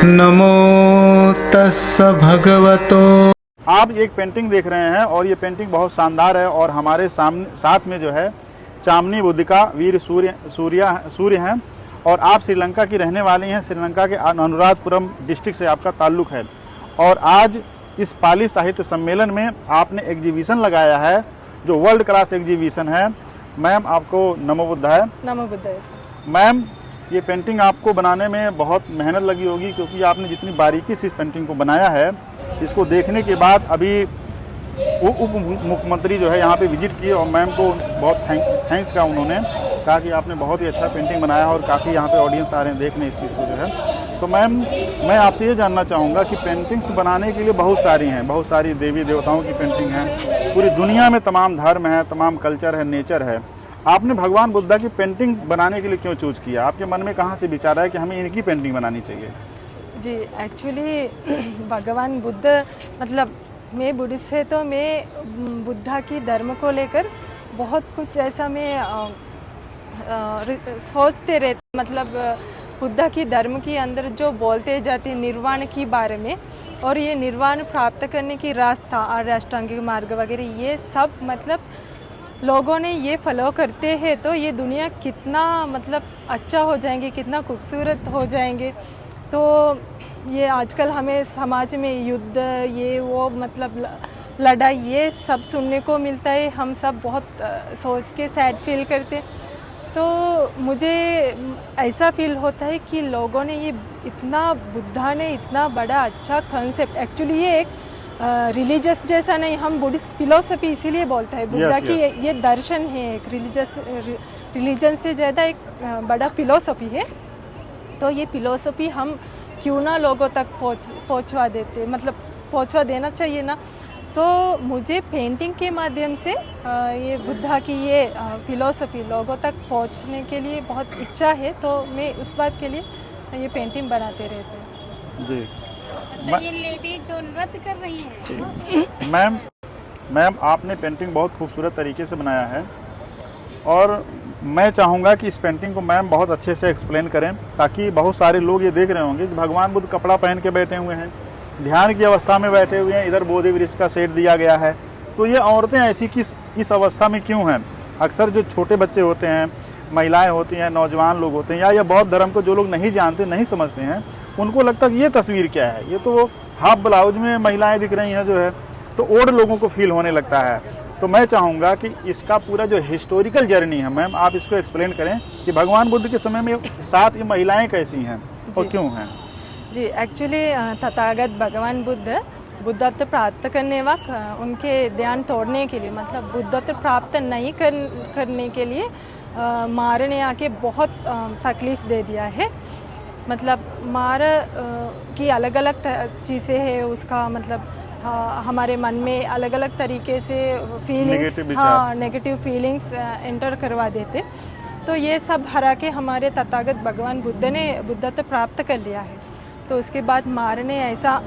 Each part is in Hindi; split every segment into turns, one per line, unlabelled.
नमो तस्स भगवतो।
आप एक पेंटिंग देख रहे हैं और ये पेंटिंग बहुत शानदार है और हमारे सामने साथ में जो है चामनी बुद्धिका वीर सूर्य हैं और आप श्रीलंका की रहने वाली हैं। श्रीलंका के अनुराधपुरम डिस्ट्रिक्ट से आपका ताल्लुक़ है और आज इस पाली साहित्य सम्मेलन में आपने एग्जीबिशन लगाया है जो वर्ल्ड क्लास एग्जीबिशन है। मैम आपको नमो बुद्धाय।
नमो बुद्धाय।
मैम ये पेंटिंग आपको बनाने में बहुत मेहनत लगी होगी क्योंकि आपने जितनी बारीकी से इस पेंटिंग को बनाया है, इसको देखने के बाद अभी उप मुख्यमंत्री जो है यहाँ पे विजिट किए और मैम को बहुत थैंक्स कहा। उन्होंने कहा कि आपने बहुत ही अच्छा पेंटिंग बनाया और काफ़ी यहाँ पे ऑडियंस आ रहे हैं देखने इस चीज़ को जो है। तो मैम मैं आपसे ये जानना चाहूँगा कि पेंटिंग्स बनाने के लिए बहुत सारी हैं, बहुत सारी देवी देवताओं की पेंटिंग है, पूरी दुनिया में तमाम धर्म है, तमाम कल्चर है, नेचर है। आपने भगवान बुद्धा की पेंटिंग बनाने के लिए क्यों चूज़ किया? आपके मन में कहाँ से विचार आया कि हमें इनकी पेंटिंग बनानी चाहिए?
जी एक्चुअली भगवान बुद्ध मतलब मैं बुद्धिस्ट है तो मैं बुद्धा की धर्म को लेकर बहुत कुछ ऐसा मैं सोचते रहते, मतलब बुद्धा की धर्म के अंदर जो बोलते जाते निर्वाण की बारे में और ये निर्वाण प्राप्त करने की रास्ता और अष्टांगिक मार्ग वगैरह ये सब मतलब लोगों ने ये फॉलो करते हैं तो ये दुनिया कितना मतलब अच्छा हो जाएंगे, कितना खूबसूरत हो जाएंगे। तो ये आजकल हमें समाज में युद्ध ये वो मतलब लड़ाई ये सब सुनने को मिलता है, हम सब बहुत सोच के सैड फील करते। तो मुझे ऐसा फील होता है कि लोगों ने ये इतना बुद्धा ने इतना बड़ा अच्छा कंसेप्ट, एक्चुअली ये एक रिलीजियस जैसा नहीं, हम बुद्धिस्ट फिलोसफी इसीलिए बोलते हैं बुद्धा की ये दर्शन है, एक रिलीजन से ज़्यादा एक बड़ा फिलोसफी है। तो ये फिलोसफी हम क्यों ना लोगों तक पहुंचवा देते, मतलब पहुंचवा देना चाहिए ना। तो मुझे पेंटिंग के माध्यम से ये बुद्धा की ये फिलोसफी लोगों तक पहुंचने के लिए बहुत इच्छा है, तो मैं उस बात के लिए ये पेंटिंग बनाते रहते हैं।
जी
अच्छा, ये लेडी जो नृत्य कर रही है
मैम आपने पेंटिंग बहुत खूबसूरत तरीके से बनाया है और मैं चाहूँगा कि इस पेंटिंग को मैम बहुत अच्छे से एक्सप्लेन करें ताकि बहुत सारे लोग ये देख रहे होंगे कि भगवान बुद्ध कपड़ा पहन के बैठे हुए हैं, ध्यान की अवस्था में बैठे हुए हैं, इधर बोधि वृक्ष का सेट दिया गया है। तो ये औरतें ऐसी किस अवस्था में क्यों हैं? अक्सर जो छोटे बच्चे होते हैं, महिलाएं होती हैं, नौजवान लोग होते हैं या बौद्ध धर्म को जो लोग नहीं जानते नहीं समझते हैं, उनको लगता है कि ये तस्वीर क्या है, ये तो हाफ ब्लाउज में महिलाएं दिख रही हैं जो है, तो ओल्ड लोगों को फील होने लगता है। तो मैं चाहूँगा कि इसका पूरा जो हिस्टोरिकल जर्नी है मैम आप इसको एक्सप्लेन करें कि भगवान बुद्ध के समय में साथ ये महिलाएँ कैसी हैं और क्यों हैं?
जी एक्चुअली तथागत भगवान बुद्धत्व प्राप्त करने वक्त उनके ध्यान तोड़ने के लिए, मतलब बुद्धत्व प्राप्त नहीं करने के लिए मारने आके बहुत तकलीफ़ दे दिया है। मतलब मार की अलग अलग चीज़ें हैं, उसका मतलब हमारे मन में अलग अलग तरीके से फीलिंग्स, नेगेटिव फीलिंग्स एंटर करवा देते। तो ये सब हरा के हमारे तथागत भगवान बुद्ध ने बुद्धत्व प्राप्त कर लिया है। तो उसके बाद मारने ऐसा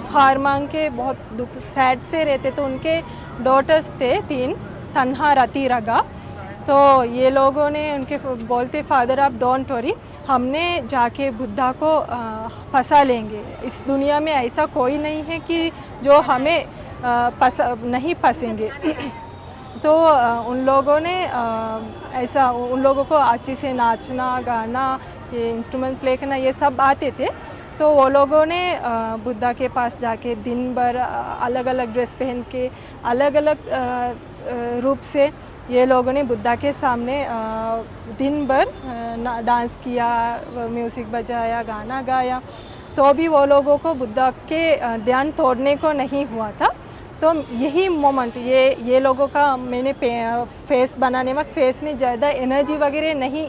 हार मांग के बहुत दुख सैड से रहते। तो उनके डॉटर्स थे 3, तन्हा, रति, रगा। तो ये लोगों ने उनके बोलते फादर आप डोंट वरी, हमने जाके बुद्धा को फंसा लेंगे, इस दुनिया में ऐसा कोई नहीं है कि जो हमें नहीं फंसेंगे। तो उन लोगों ने ऐसा उन लोगों को अच्छे से नाचना गाना ये इंस्ट्रूमेंट प्ले करना ये सब आते थे। तो वो लोगों ने बुद्धा के पास जाके दिन भर अलग अलग ड्रेस पहन के अलग अलग रूप से ये लोगों ने बुद्धा के सामने दिन भर डांस किया, म्यूज़िक बजाया, गाना गाया। तो भी वो लोगों को बुद्धा के ध्यान तोड़ने को नहीं हुआ था। तो यही मोमेंट ये लोगों का मैंने फेस बनाने वक्त फेस में ज़्यादा एनर्जी वगैरह नहीं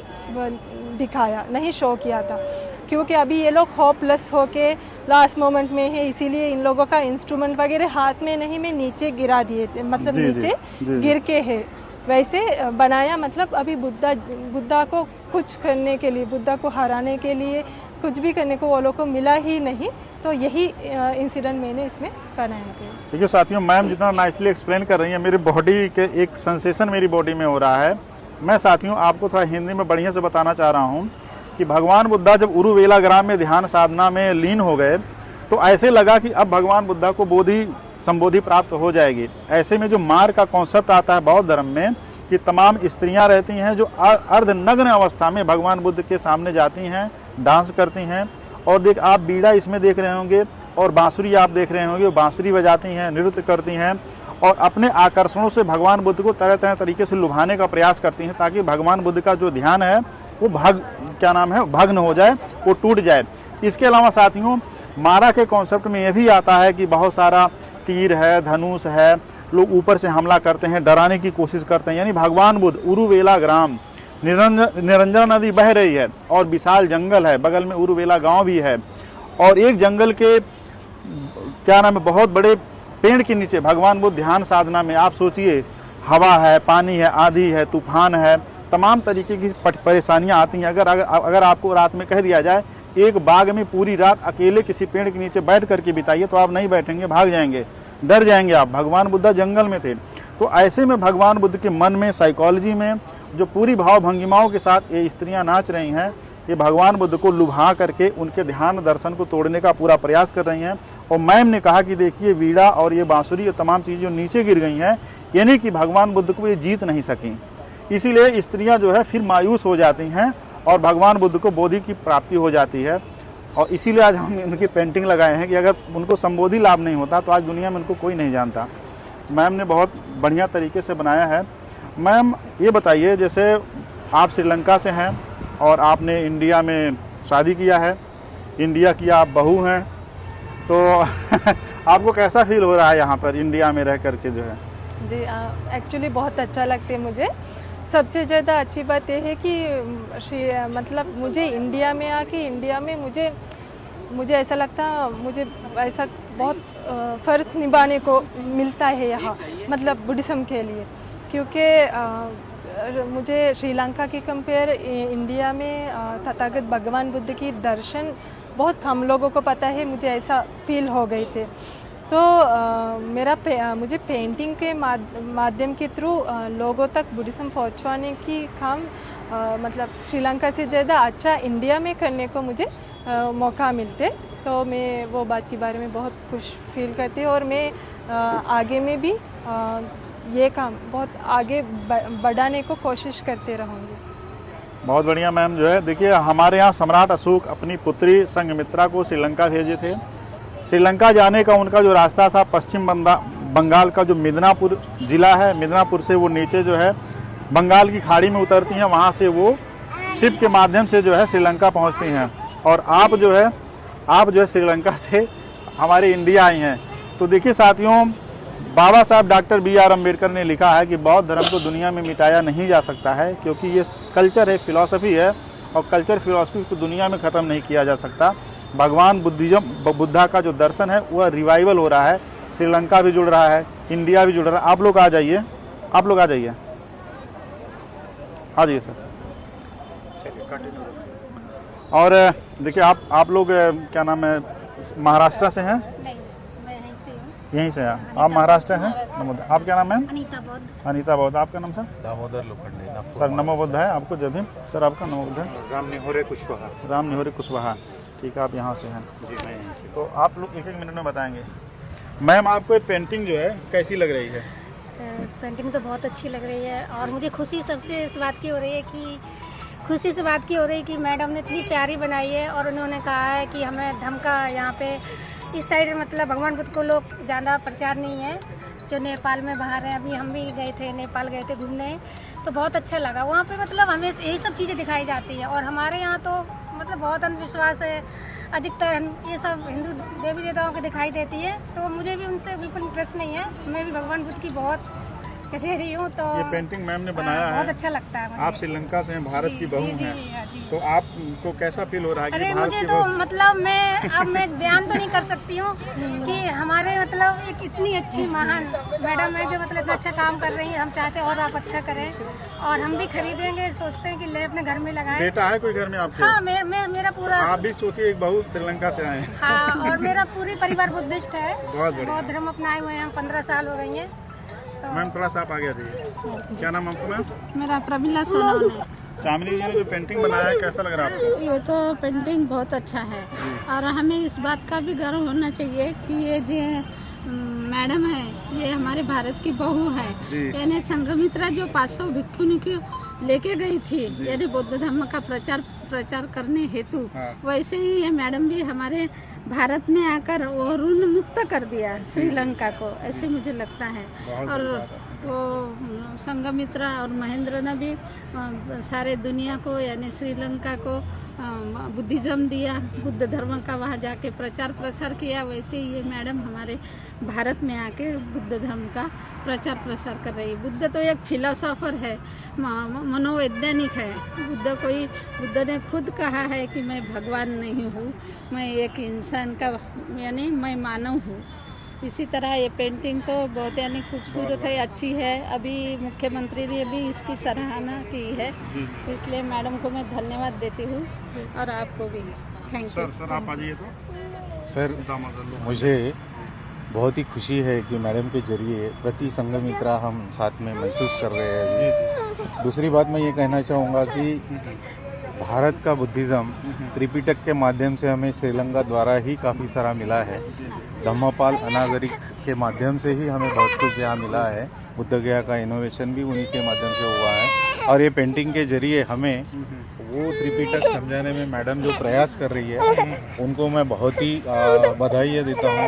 दिखाया, नहीं शो किया था, क्योंकि अभी ये लोग होपलेस होके लास्ट मोमेंट में है, इसीलिए इन लोगों का इंस्ट्रूमेंट वगैरह हाथ में नहीं, मैं नीचे गिरा दिए थे, मतलब नीचे गिर के है वैसे बनाया। मतलब अभी बुद्धा को कुछ करने के लिए, बुद्धा को हराने के लिए कुछ भी करने को वो लोग को मिला ही नहीं। तो यही इंसिडेंट मैंने इसमें बनाया था।
देखिए साथियों, मैम जितना नाइसली एक्सप्लेन कर रही है, मेरी बॉडी के एक सेंसेशन मेरी बॉडी में हो रहा है। मैं साथियों आपको थोड़ा हिंदी में बढ़िया से बताना चाह रहा हूँ कि भगवान बुद्धा जब उरुवेला ग्राम में ध्यान साधना में लीन हो गए तो ऐसे लगा कि अब भगवान बुद्धा को बोधि संबोधि प्राप्त हो जाएगी। ऐसे में जो मार का कॉन्सेप्ट आता है बौद्ध धर्म में कि तमाम स्त्रियां रहती हैं जो अर्धनग्न अवस्था में भगवान बुद्ध के सामने जाती हैं, डांस करती हैं। और आप बीड़ा इसमें देख रहे होंगे और बांसुरी आप देख रहे होंगे, बांसुरी बजाती हैं, नृत्य करती हैं और अपने आकर्षणों से भगवान बुद्ध को तरह तरह तरीके से लुभाने का प्रयास करती हैं ताकि भगवान बुद्ध का जो ध्यान है वो भग्न हो जाए, वो टूट जाए। इसके अलावा साथियों, मारा के कॉन्सेप्ट में ये भी आता है कि बहुत सारा तीर है, धनुष है, लोग ऊपर से हमला करते हैं, डराने की कोशिश करते हैं। यानी भगवान बुद्ध उरुवेला ग्राम, निरंजना नदी बह रही है और विशाल जंगल है, बगल में उरुवेला गांव भी है और एक जंगल के बहुत बड़े पेड़ के नीचे भगवान बुद्ध ध्यान साधना में, आप सोचिए, हवा है, पानी है, आंधी है, तूफान है, तमाम तरीके की परेशानियां आती हैं। अगर आपको रात में कह दिया जाए एक बाग में पूरी रात अकेले किसी पेड़ के नीचे बैठ करके बिताइए तो आप नहीं बैठेंगे, भाग जाएंगे, डर जाएंगे आप। भगवान बुद्ध जंगल में थे। तो ऐसे में भगवान बुद्ध के मन में, साइकोलॉजी में जो पूरी भाव भंगिमाओं के साथ ये स्त्रियां नाच रही हैं, ये भगवान बुद्ध को लुभा करके उनके ध्यान दर्शन को तोड़ने का पूरा प्रयास कर रही हैं। और मैम ने कहा कि देखिए वीणा और ये बांसुरी और तमाम चीज़ें जो नीचे गिर गई हैं, यानी कि भगवान बुद्ध को ये जीत नहीं सकी। इसीलिए स्त्रियां जो है फिर मायूस हो जाती हैं और भगवान बुद्ध को बोधि की प्राप्ति हो जाती है। और इसीलिए आज हम उनकी पेंटिंग लगाए हैं कि अगर उनको संबोधि लाभ नहीं होता तो आज दुनिया में उनको कोई नहीं जानता। मैम ने बहुत बढ़िया तरीके से बनाया है। मैम ये बताइए, जैसे आप श्रीलंका से हैं और आपने इंडिया में शादी किया है, इंडिया की आप बहू हैं, तो आपको कैसा फील हो रहा है यहाँ पर इंडिया में रह करके जो है?
जी एक्चुअली बहुत अच्छा लगता है मुझे। सबसे ज़्यादा अच्छी बात यह है कि मतलब मुझे इंडिया में आके इंडिया में मुझे ऐसा लगता, मुझे ऐसा बहुत फ़र्ज निभाने को मिलता है यहाँ, मतलब बुद्धिज़्म के लिए। क्योंकि मुझे श्रीलंका की कंपेयर इंडिया में तथागत भगवान बुद्ध की दर्शन बहुत हम लोगों को पता है, मुझे ऐसा फील हो गए थे। तो मुझे पेंटिंग के माध्यम के थ्रू लोगों तक बुद्धिज़्म पहुंचाने की काम मतलब श्रीलंका से ज़्यादा अच्छा इंडिया में करने को मुझे मौका मिलते, तो मैं वो बात के बारे में बहुत खुश फील करती हूँ और मैं आगे में भी ये काम बहुत आगे बढ़ाने को कोशिश करते रहूँगी।
बहुत बढ़िया मैम। जो है देखिए, हमारे यहाँ सम्राट अशोक अपनी पुत्री संघमित्रा को श्रीलंका भेजे थे। श्रीलंका जाने का उनका जो रास्ता था, पश्चिम बंगाल का जो मिदनापुर ज़िला है, मिदनापुर से वो नीचे जो है बंगाल की खाड़ी में उतरती हैं, वहाँ से वो शिप के माध्यम से जो है श्रीलंका पहुँचती हैं। और आप जो है श्रीलंका से हमारे इंडिया आई हैं। तो देखिए साथियों, बाबा साहब डॉक्टर B.R. अम्बेडकर ने लिखा है कि बौद्ध धर्म को दुनिया में मिटाया नहीं जा सकता है, क्योंकि ये कल्चर है, फिलॉसफी है और कल्चर फिलॉसफी को दुनिया में ख़त्म नहीं किया जा सकता। भगवान बुद्धा का जो दर्शन है वह रिवाइवल हो रहा है, श्रीलंका भी जुड़ रहा है, इंडिया भी जुड़ रहा है। आप लोग आ जाइए, आ जाइए सर। और देखिए आप लोग क्या नाम है, महाराष्ट्र से हैं?
नहीं, मैं यहीं से हूँ।
यहीं से हैं आप? महाराष्ट्र हैं? आप क्या नाम है? अनीता बौद्ध। आपका नाम सर?
दामोदर लोखंडे।
सर नमो बुद्ध है आपको। जब भी सर आपका नमो बुद्ध है?
राम निहोरे कुशवाहा।
ठीक है, आप यहाँ से हैं?
जी, मैं यहीं से।
तो आप लोग एक मिनट में बताएंगे। मैम, आपको ये पेंटिंग जो है कैसी लग रही है?
पेंटिंग तो बहुत अच्छी लग रही है और मुझे खुशी सबसे इस बात की हो रही है कि मैडम ने इतनी प्यारी बनाई है और उन्होंने कहा है कि हमें धर्म का यहाँ पे इस साइड मतलब भगवान बुद्ध को लोग ज़्यादा प्रचार नहीं है, जो नेपाल में बाहर है। अभी हम भी गए थे, नेपाल गए थे घूमने, तो बहुत अच्छा लगा वहाँ पे। मतलब हमें यही सब चीज़ें दिखाई जाती है और हमारे यहाँ तो मतलब बहुत अंधविश्वास है, अधिकतर ये सब हिंदू देवी देवताओं की दिखाई देती है, तो मुझे भी उनसे बिल्कुल इंटरेस्ट नहीं है। मैं भी भगवान बुद्ध की बहुत चचेरी हूँ, तो
ये पेंटिंग मैम ने बनाया है,
बहुत अच्छा लगता है मुझे।
आप श्रीलंका से हैं, भारत की बहू हैं, तो आपको कैसा फील हो रहा है?
अरे मुझे तो मतलब मैं बयान तो नहीं कर सकती हूँ कि हमारे मतलब एक इतनी अच्छी महान मैडम है जो मतलब इतना अच्छा काम कर रही है। हम चाहते हैं और आप अच्छा करें और हम भी खरीदेंगे, सोचते हैं कि ले अपने घर में लगाएं।
बेटा है कोई घर में आपके?
हाँ, मेरा पूरा।
आप भी सोचिए, एक बहू श्रीलंका से आए हैं।
हाँ, और मेरा पूरी परिवार बुद्धिस्ट है,
बहुत
धर्म अपनाए हुए हैं हम, 15 साल हो गई हैं।
मैम थोड़ा सा आप आगे आ जाइए। क्या नाम आपका मैम?
मेरा प्रमिला सोनवने।
चामली जी ने जो पेंटिंग बनाया है कैसा लग रहा है आपको?
ये तो पेंटिंग बहुत अच्छा है और हमें इस बात का भी गर्व होना चाहिए कि ये जो मैडम है ये हमारे भारत की बहू है। यानी संघमित्रा जो 500 भिक्षुनी को लेके गई थी यानी बौद्ध धर्म का प्रचार करने हेतु, वैसे ही ये मैडम भी हमारे भारत में आकर वो ऋण मुक्त कर दिया श्रीलंका को, ऐसे मुझे लगता है। और वो संघमित्रा और महेंद्र ने भी सारे दुनिया को यानी श्रीलंका को बुद्धिज्म दिया, बुद्ध धर्म का वहाँ जाके प्रचार प्रसार किया। वैसे ही ये मैडम हमारे भारत में आके बुद्ध धर्म का प्रचार प्रसार कर रही है। बुद्ध तो एक फिलोसोफर है, मनोवैज्ञानिक है। बुद्ध ने खुद कहा है कि मैं भगवान नहीं हूँ, मैं एक इंसान का यानी मैं मानव हूँ। इसी तरह ये पेंटिंग तो बहुत यानी खूबसूरत है, अच्छी है। अभी मुख्यमंत्री ने भी इसकी सराहना की है, इसलिए मैडम को मैं धन्यवाद देती हूँ और आपको भी थैंक यू।
सर आप आ जाइए तो।
सर मुझे बहुत ही खुशी है कि मैडम के जरिए प्रति संघमित्रा हम साथ में महसूस कर रहे हैं। दूसरी बात मैं ये कहना चाहूँगा कि भारत का बुद्धिज़्म त्रिपिटक के माध्यम से हमें श्रीलंका द्वारा ही काफ़ी सारा मिला है। धम्मपाल अनागरिक के माध्यम से ही हमें बहुत कुछ यहाँ मिला है। बुद्ध गया का इनोवेशन भी उन्हीं के माध्यम से हुआ है और ये पेंटिंग के जरिए हमें वो त्रिपिटक समझाने में मैडम जो प्रयास कर रही है उनको मैं बहुत ही बधाई देता हूँ,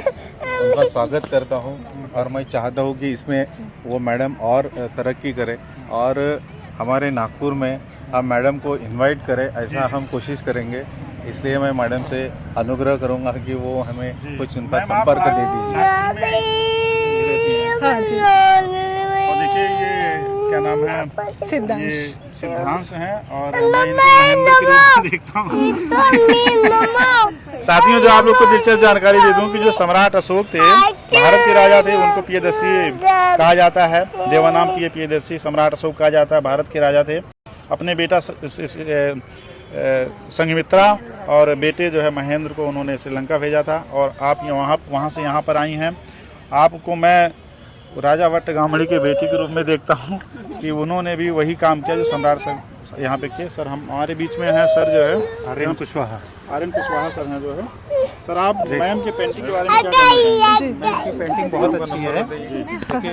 उनका स्वागत करता हूँ और मैं चाहता हूँ कि इसमें वो मैडम और तरक्की करे और हमारे नागपुर में हम मैडम को इनवाइट करें, ऐसा हम कोशिश करेंगे। इसलिए मैं मैडम से अनुग्रह करूंगा कि वो हमें कुछ उनका संपर्क दे दीजिए।
और देखिए ये क्या नाम है,
सिद्धांश।
ये सिद्धांश हैं और मैं इनको महेंद्र के रूप में देखता हूँ। साथियों, जो आप लोग को दिलचस्प जानकारी दे दूं कि जो सम्राट अशोक थे, भारत के राजा थे, उनको प्रियदर्शी कहा जाता है। देवानाम प्रियदर्शी सम्राट अशोक कहा जाता है, भारत के राजा थे। अपने बेटा संघमित्रा और बेटे जो है महेंद्र को उन्होंने श्रीलंका भेजा था और आप वहाँ से यहाँ पर आई हैं। आपको मैं राजा वट्टगामड़ी के बेटी के रूप में देखता हूँ कि उन्होंने भी वही काम किया जो सम्राट सर यहाँ पे किए। सर हमारे बीच में हैं सर जो है
आर्यन कुशवाहा
सर हैं जो है। सर आप मैम के पेंटिंग के बारे में क्या कहना चाहेंगे?
मैम की पेंटिंग बहुत अच्छी है क्योंकि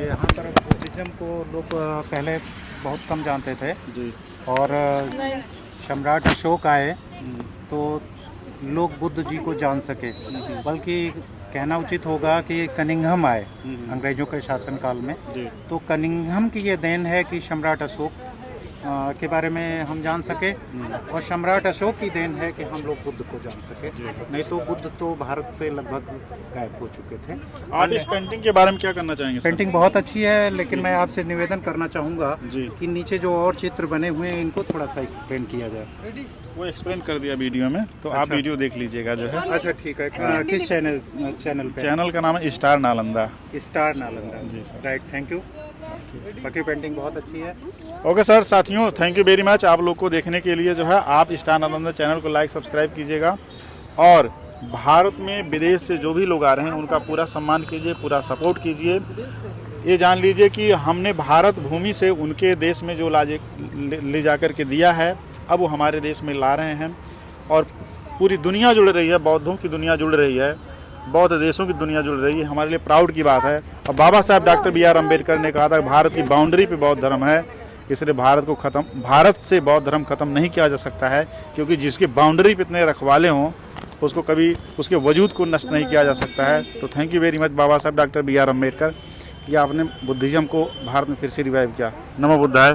यहाँ पर बुद्धिज्म को लोग पहले बहुत कम जानते थे और सम्राट अशोक आए तो लोग बुद्ध जी को जान सके। बल्कि कहना उचित होगा कि कनिंघम आए अंग्रेजों के शासनकाल में, तो कनिंघम की ये देन है कि सम्राट अशोक के बारे में हम जान सके और सम्राट अशोक की देन है कि हम लोग बुद्ध को जान सके। नहीं तो बुद्ध तो भारत से लगभग गायब हो चुके थे।
आप इस पेंटिंग के बारे में क्या करना चाहेंगे?
पेंटिंग बहुत अच्छी है, लेकिन मैं आपसे निवेदन करना चाहूँगा कि नीचे जो और चित्र बने हुए हैं इनको थोड़ा सा एक्सप्लेन किया जाए।
वो एक्सप्लेन कर दिया वीडियो में, तो आप वीडियो देख लीजिएगा जो है।
अच्छा ठीक है। किस चैनल पे?
चैनल का नाम है star Nalanda.
Star Nalanda
ji sir.
Right, thank you. बाकी पेंटिंग बहुत अच्छी है।
ओके सर, साथियों थैंक यू वेरी मच। आप लोग को देखने के लिए जो है आप स्टार नालंदा चैनल को लाइक सब्सक्राइब कीजिएगा और भारत में विदेश से जो भी लोग आ रहे हैं उनका पूरा सम्मान कीजिए, पूरा सपोर्ट कीजिए। ये जान लीजिए कि हमने भारत भूमि से उनके देश में जो ले जा कर के दिया है, अब वो हमारे देश में ला रहे हैं और पूरी दुनिया जुड़ रही है। बौद्धों की दुनिया जुड़ रही है, बौद्ध देशों की दुनिया जुड़ रही है। हमारे लिए प्राउड की बात है। और बाबा साहब डॉक्टर B.R. अम्बेडकर ने कहा था भारत की बाउंड्री पे बौद्ध धर्म है, इसलिए भारत से बौद्ध धर्म खत्म नहीं किया जा सकता है, क्योंकि जिसके बाउंड्री पे इतने रखवाले हों उसको कभी उसके वजूद को नष्ट नहीं किया जा सकता है। तो थैंक यू वेरी मच बाबा साहब डॉक्टर B.R. अम्बेडकर कि आपने बुद्धिज़्म को भारत में फिर से रिवाइव किया। नमो बुद्धाय।